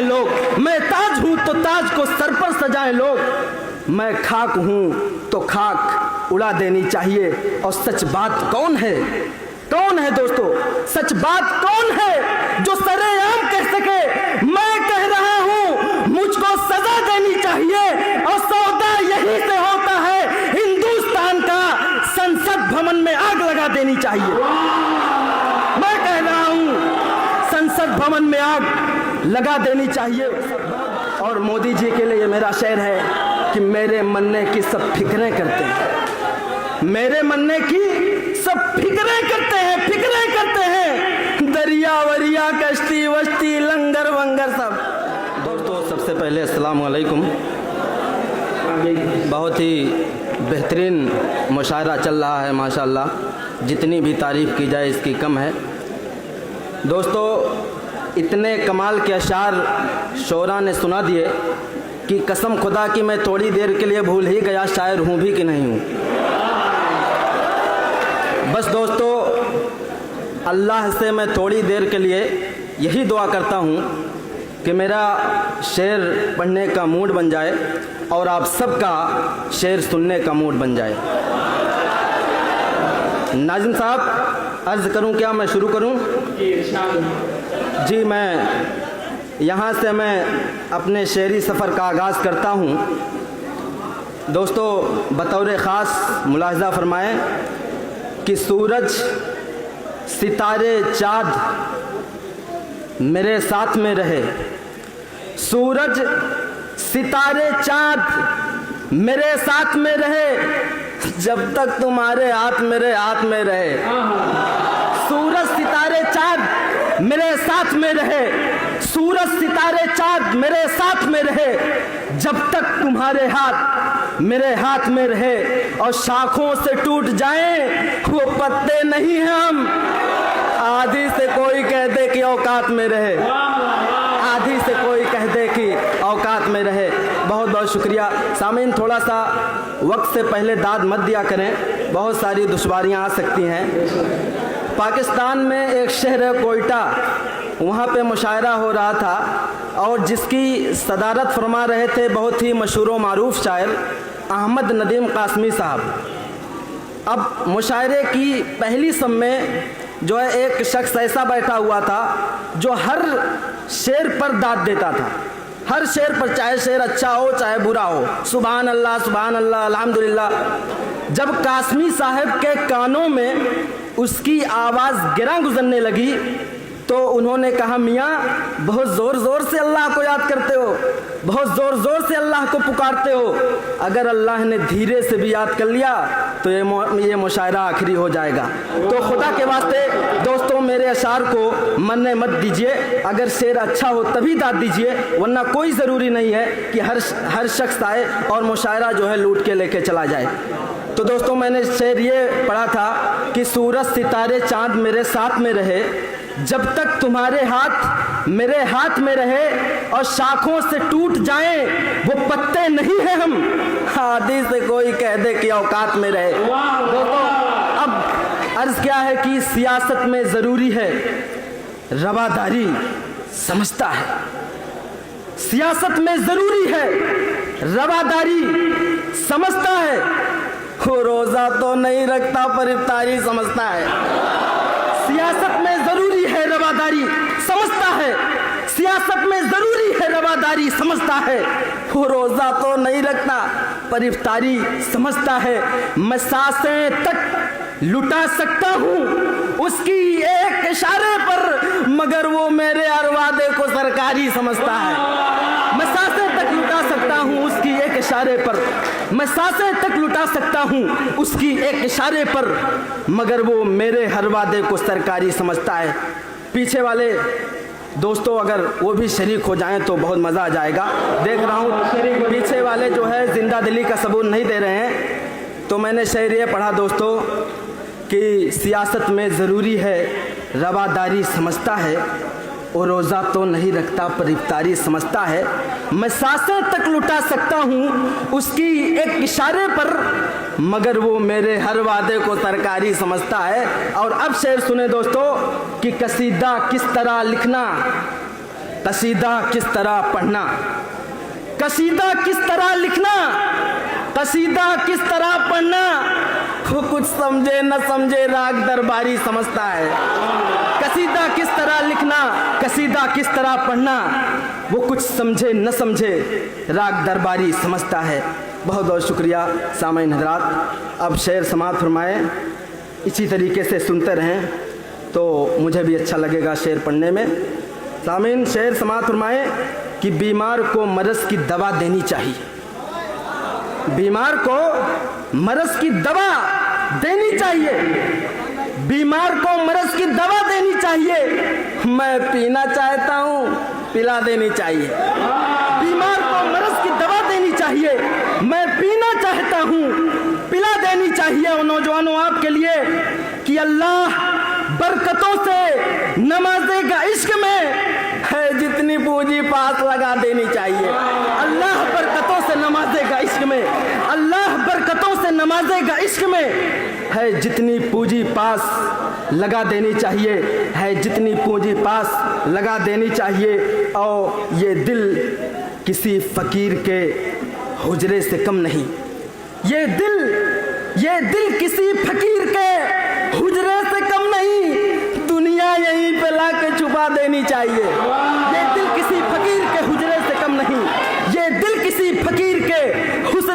सजाएं लोग, मैं ताज हूँ तो ताज को सर पर सजाएं लोग, मैं खाक हूँ तो खाक उड़ा देनी चाहिए। और सच बात कौन है, कौन है दोस्तों, सच बात कौन है जो सरेआम कह सके मैं कह रहा हूँ मुझको सजा देनी चाहिए। और सौदा यही से होता है हिंदुस्तान का, संसद भवन में आग लगा देनी चाहिए। मैं कह रहा हूँ संसद भवन में आग लगा देनी चाहिए। और मोदी जी के लिए मेरा शेर है कि मेरे मरने की सब फिक्रें करते हैं, मेरे मरने की सब फिक्रें करते हैं, फिक्रें करते हैं, दरिया वरिया कश्ती वश्ती लंगर वंगर सब। दोस्तों सबसे पहले अस्सलाम वालेकुम। बहुत ही बेहतरीन मुशायरा चल रहा है माशाल्लाह, जितनी भी तारीफ़ की जाए इसकी कम है। दोस्तों इतने कमाल के अशार शोरा ने सुना दिए कि कसम खुदा की मैं थोड़ी देर के लिए भूल ही गया शायर हूँ भी कि नहीं हूँ। बस दोस्तों अल्लाह से मैं थोड़ी देर के लिए यही दुआ करता हूँ कि मेरा शेर पढ़ने का मूड बन जाए और आप सबका शेर सुनने का मूड बन जाए। नाज़िम साहब अर्ज़ करूँ क्या, मैं शुरू करूँ? जी मैं यहाँ से मैं अपने शेरी सफ़र का आगाज़ करता हूँ। दोस्तों बतौर ख़ास मुलाहिज़ा फरमाएं कि सूरज सितारे चाँद मेरे साथ में रहे, सूरज सितारे चाँद मेरे साथ में रहे, जब तक तुम्हारे हाथ मेरे हाथ में रहे। सूरज सितारे चाँद मेरे साथ में रहे, सूरज सितारे चाँद मेरे साथ में रहे, जब तक तुम्हारे हाथ मेरे हाथ में रहे। और शाखों से टूट जाएं वो पत्ते नहीं हैं हम, आधी से कोई कह दे कि औकात में रहे, आधी से कोई कह दे कि औकात में रहे। बहुत बहुत शुक्रिया। सामीन थोड़ा सा वक्त से पहले दाद मत दिया करें, बहुत सारी दुश्वारियां आ सकती हैं। पाकिस्तान में एक शहर है कोयटा, वहाँ पे मुशायरा हो रहा था और जिसकी सदारत फरमा रहे थे बहुत ही मशहूर व मारूफ शायर अहमद नदीम कासमी साहब। अब मुशायरे की पहली सम में जो है एक शख्स ऐसा बैठा हुआ था जो हर शेर पर दाद देता था, हर शेर पर, चाहे शेर अच्छा हो चाहे बुरा हो, सुभान अल्लाह अल्हम्दुलिल्लाह। जब कासमी साहब के कानों में उसकी आवाज़ गिरा गुजरने लगी तो उन्होंने कहा, मियाँ बहुत ज़ोर ज़ोर से अल्लाह को याद करते हो, बहुत ज़ोर ज़ोर से अल्लाह को पुकारते हो, अगर अल्लाह ने धीरे से भी याद कर लिया तो ये मुशायरा आखिरी हो जाएगा। तो खुदा के वास्ते दोस्तों मेरे अशार को मन्ने मत दीजिए, अगर शेर अच्छा हो तभी दाद दीजिए, वरना कोई ज़रूरी नहीं है कि हर शख्स आए और मुशायरा जो है लूट के लेके चला जाए। तो दोस्तों मैंने शेर ये पढ़ा था कि सूरज सितारे चाँद मेरे साथ में रहे, जब तक तुम्हारे हाथ मेरे हाथ में रहे, और शाखों से टूट जाएं वो पत्ते नहीं हैं हम, आदि से कोई कह दे कि औकात में रहे। दोस्तों अब अर्ज क्या है कि सियासत में ज़रूरी है रवादारी, समझता है, सियासत में ज़रूरी है रवादारी, समझता है, वो रोज़ा तो नहीं रखता पर इफ्तारी समझता है। सियासत में ज़रूरी है रवादारी, समझता है, सियासत में ज़रूरी है रवादारी, समझता है, वो रोज़ा तो नहीं रखता पर इफ्तारी समझता है। मैं सांसें तक लुटा सकता हूँ उसकी एक इशारे पर, मगर वो मेरे हर वादे को सरकारी समझता है। मैं सांसें तक लुटा सकता हूँ उसकी एक इशारे पर, मैं सांसें तक लुटा सकता हूँ उसकी एक इशारे पर, मगर वो मेरे हर वादे को सरकारी समझता है। पीछे वाले दोस्तों अगर वो भी शरीक हो जाएं तो बहुत मज़ा आ जाएगा। देख रहा हूँ पीछे वाले जो है जिंदा दिली का सबूत नहीं दे रहे हैं। तो मैंने शेर ये पढ़ा दोस्तों कि सियासत में ज़रूरी है रवादारी, समझता है, और रोज़ा तो नहीं रखता पर इफ्तारी समझता है। मैं सांसें तक लुटा सकता हूँ उसकी एक इशारे पर, मगर वो मेरे हर वादे को सरकारी समझता है। और अब शेर सुने दोस्तों कि कसीदा किस तरह लिखना, कसीदा किस तरह पढ़ना, कसीदा किस तरह लिखना, कसीदा किस तरह पढ़ना, वो कुछ समझे न समझे राग दरबारी समझता है। कसीदा किस तरह लिखना, कसीदा किस तरह पढ़ना, वो कुछ समझे न समझे राग दरबारी समझता है। बहुत बहुत शुक्रिया सामाईन हजरात। अब शेर समाअत फरमाएं, इसी तरीके से सुनते रहें तो मुझे भी अच्छा लगेगा शेर पढ़ने में। सामाईन शेर समाअत फरमाएं कि बीमार को मरज़ की दवा देनी चाहिए, बीमार को मरज़ की दवा देनी चाहिए, बीमार को मरज़ की दवा देनी चाहिए। मैं पीना चाहता हूँ, पिला देनी चाहिए। बीमार को मरज़ की दवा देनी चाहिए, मैं पीना चाहता हूँ, पिला देनी चाहिए। और नौजवानों आपके लिए कि अल्लाह बरकतों से नमाज़ेगा इश्क में है, जितनी पूंजी पास लगा देनी चाहिए। अल्लाह बरकतों से नमाज़ेगा इश्क में, अल्लाह बरकतों से नमाज़ेगा इश्क में है, जितनी पूंजी पास लगा देनी चाहिए, है जितनी पूंजी पास लगा देनी चाहिए। और ये दिल किसी फ़कीर के हुजरे से कम नहीं, ये दिल किसी फ़कीर के हुजरे से कम नहीं, दुनिया यहीं पे ला के छुपा देनी चाहिए। ये दिल किसी फ़कीर के हुजरे से कम नहीं, ये दिल किसी फ़कीर के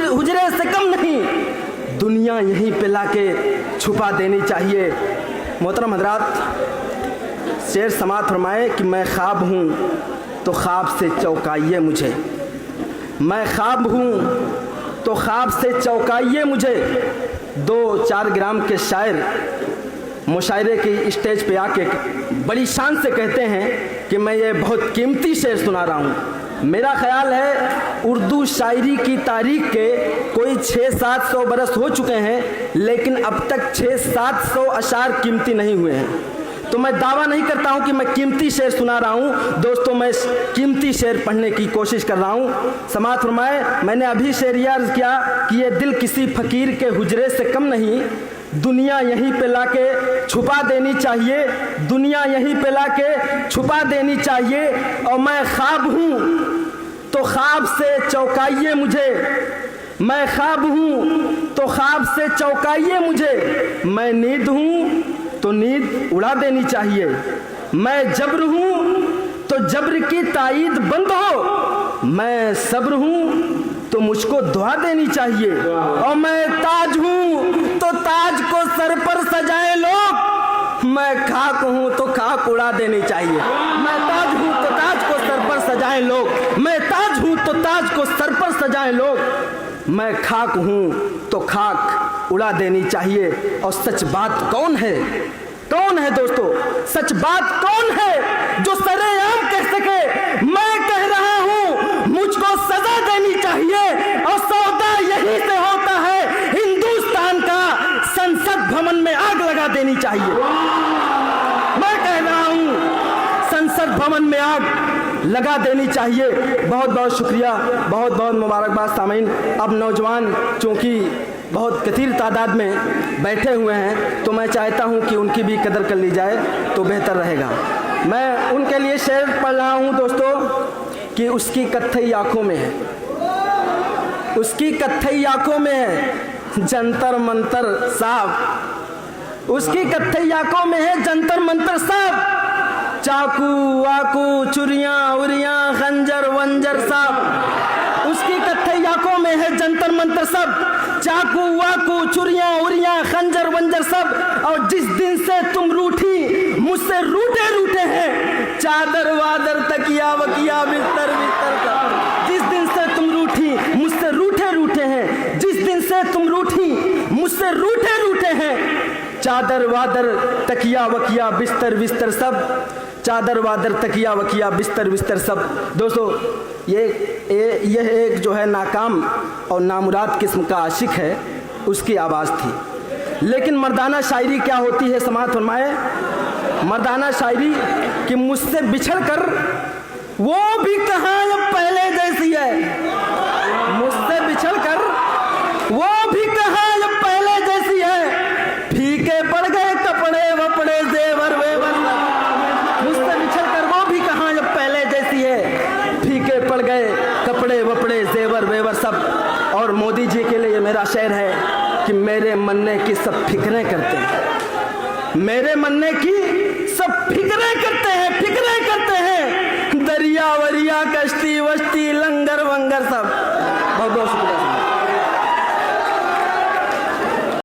हुजरे से कम नहीं, दुनिया यहीं पे ला के छुपा देनी चाहिए। मोहतरम हजरात, शेर समाअत फरमाए कि मैं ख्वाब हूँ तो ख्वाब से चौंकाइए मुझे, मैं ख्वाब हूँ तो ख्वाब से चौंकाइए मुझे। 2-4 ग्राम के शायर मुशायरे की स्टेज पे आके बड़ी शान से कहते हैं कि मैं ये बहुत कीमती शेर सुना रहा हूँ। मेरा ख्याल है उर्दू शायरी की तारीख के कोई 600-700 बरस हो चुके हैं, लेकिन अब तक 600-700 अशार कीमती नहीं हुए हैं। तो मैं दावा नहीं करता हूं कि मैं कीमती शेर सुना रहा हूं दोस्तों, मैं कीमती शेर पढ़ने की कोशिश कर रहा हूं। समाअत फरमाए, मैंने अभी शेर ये अर्ज़ किया कि ये दिल किसी फ़कीर के हुजरे से कम नहीं, दुनिया यहीं पे लाके छुपा देनी चाहिए, दुनिया यहीं पे लाके छुपा देनी चाहिए। और मैं ख्वाब हूँ तो ख्वाब से चौंकाइए मुझे, मैं ख्वाब हूँ तो ख्वाब से चौंकाइए मुझे, मैं नींद हूँ तो नींद उड़ा देनी चाहिए, मैं जब्र हूँ तो जब्र की तायीद बंद हो, मैं सब्र हूँ तो मुझको दुआ देनी चाहिए। और मैं ताज हूँ तो ताज को सर पर सजाए लोग, मैं खाक हूँ तो खाक उड़ा देनी चाहिए। मैं ताज हूँ तो ताज को सर पर सजाए लोग, मैं ताज हूँ तो ताज को सर पर सजाए लोग, मैं खाक हूँ तो खाक उड़ा देनी चाहिए। और सच बात कौन है, कौन है दोस्तों, सच बात कौन है जो सरेआम कह सके मैं कह रहा हूँ मुझको सजा देनी चाहिए। और सौदा यहीं से होता है, हिंदुस्तान का संसद भवन में आग लगा देनी चाहिए। मैं कह रहा हूँ संसद भवन में आग लगा देनी चाहिए। बहुत बहुत शुक्रिया, बहुत बहुत मुबारकबाद सामीन। अब नौजवान चूँकि बहुत कथीर तादाद में बैठे हुए हैं तो मैं चाहता हूं कि उनकी भी कदर कर ली जाए तो बेहतर रहेगा। मैं उनके लिए शेर पढ़ रहा हूं दोस्तों कि उसकी कत्थई आंखों में है, उसकी कत्थई आंखों में है जंतर मंतर साहब, उसकी कत्थई आंखों में है जंतर मंतर साहब, चाकू वाकू चुरियां उरियां खंजर वंजर साहब, उसकी कत्थई आंखों में है जंतर मंतर सब, चाकू वाकू चुरियां उरियां खंजर वंजर सब। और जिस दिन से तुम रूठी मुझसे रूठे रूठे हैं, चादर वादर तकिया वकिया बिस्तर बिस्तर का, जिस दिन से तुम रूठी मुझसे रूठे रूठे हैं, जिस दिन से तुम रूठी मुझसे रूठे रूठे हैं, चादर वादर तकिया वकिया बिस्तर बिस्तर सब, चादर वादर तकिया वकिया बिस्तर बिस्तर सब। दोस्तों ये एक जो है नाकाम और नामुराद किस्म का आशिक है, उसकी आवाज़ थी। लेकिन मर्दाना शायरी क्या होती है, समाअत फरमाए, मर्दाना शायरी कि मुझसे बिछड़ कर वो भी कहाँ अब पहले जैसी है, मुझसे बिछड़ कर वो भी कहाँ अब पहले जैसी है, फीके पड़ गए कपड़े वपड़े जेवर वेवर, मुझसे बिछड़ कर वो भी कहाँ अब पहले जैसी सब। और मोदी जी के लिए मेरा शेर है कि मेरे मन्ने की सब फिक्रें करते हैं, मेरे मन्ने की सब फिक्रें करते हैं, फिक्रें करते हैं। दरिया वरिया कश्ती वश्ती लंगर वंगर सब। बहुत बहुत शुक्रिया।